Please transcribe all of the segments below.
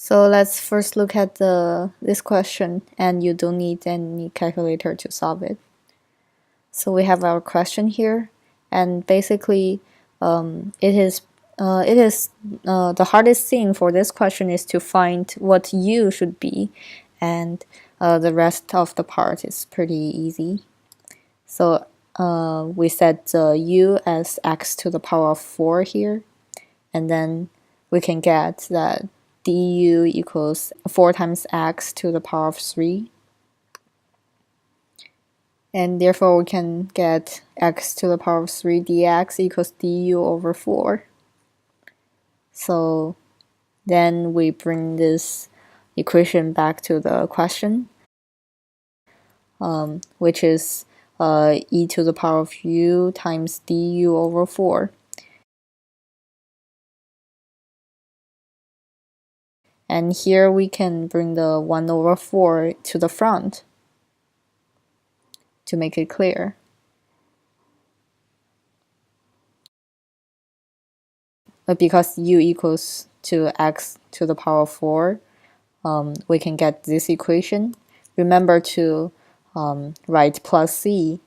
So let's first look at this question, and you don't need any calculator to solve it. So we have our question here, and basically it is the hardest thing for this question is to find what u should be, and the rest of the part is pretty easy. So we set the u as x to the power of 4 here, and then we can get that du equals 4 times x to the power of 3. And therefore we can get x to the power of 3 dx equals du over 4. So then we bring this equation back to the question, which is e to the power of u times du over 4. And here we can bring the 1 over 4 to the front to make it clear. But because u equals to x to the power of 4, we can get this equation. Remember to write plus c,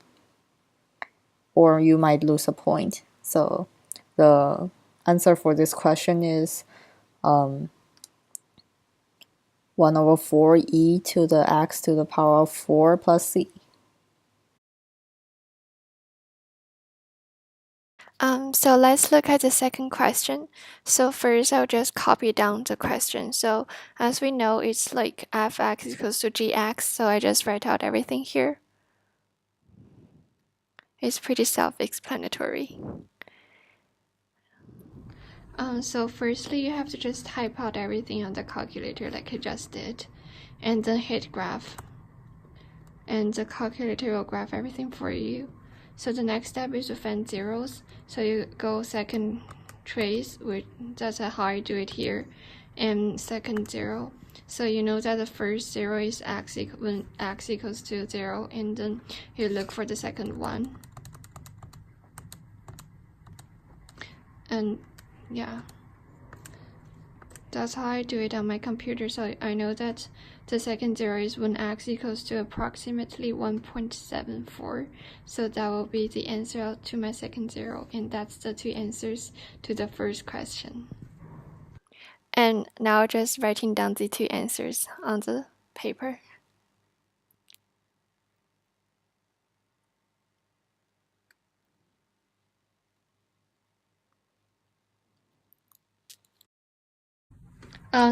or you might lose a point. So the answer for this question is 1 over 4 e to the x to the power of 4 plus c. So let's look at the second question. So first I'll just copy down the question. So as we know, it's like fx equals to gx, so I just write out everything here. It's pretty self-explanatory. So firstly, you have to just type out everything on the calculator like I just did, and then hit graph. And the calculator will graph everything for you. So the next step is to find zeros. So you go second trace, which that's how I do it here, and second zero. So you know that the first zero is when x equals to 0, and then you look for the second one. And yeah, that's how I do it on my computer. So I know that the second zero is when x equals to approximately 1.74. So that will be the answer to my second zero, and that's the two answers to the first question. And now just writing down the two answers on the paper.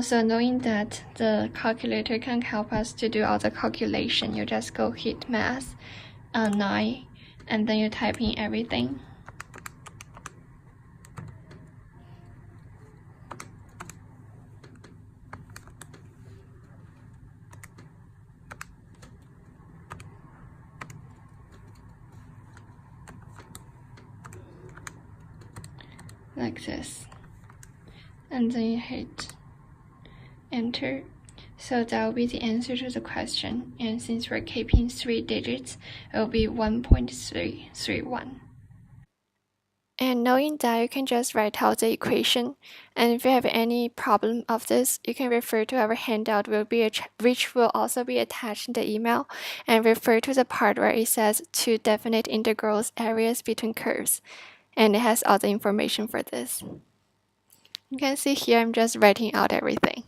So knowing that the calculator can help us to do all the calculation, you just go hit math 9, and then you type in everything. Like this. And then you hit enter. So that will be the answer to the question. And since we're keeping 3 digits, it will be 1.331. And knowing that, you can just write out the equation. And if you have any problem of this, you can refer to our handout, which will also be attached in the email, and refer to the part where it says two definite integrals areas between curves. And it has all the information for this. You can see here I'm just writing out everything.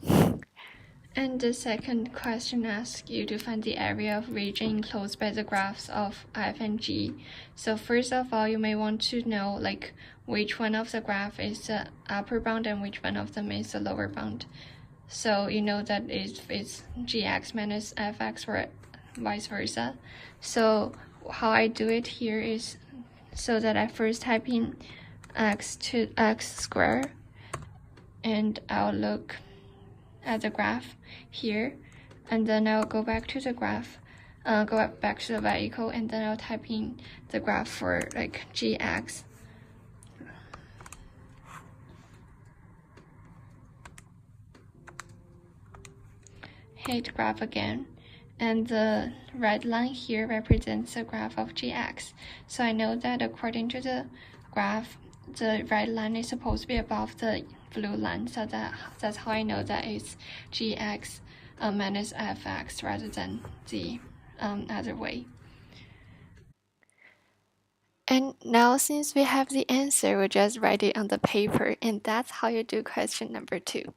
And the second question asks you to find the area of region enclosed by the graphs of f and g. So first of all, you may want to know like which one of the graph is the upper bound and which one of them is the lower bound. So you know that it's gx minus fx or vice versa. So how I do it here is so that I first type in x to x squared, and I'll look at the graph here, and then I'll go back to the graph, go back to the y-equal, and then I'll type in the graph for like gx. Hit graph again, and the red line here represents the graph of gx. So I know that according to the graph, the red line is supposed to be above the blue line, so that's how I know that it's gx minus fx rather than the other way. And now since we have the answer, we'll just write it on the paper, and that's how you do question number 2.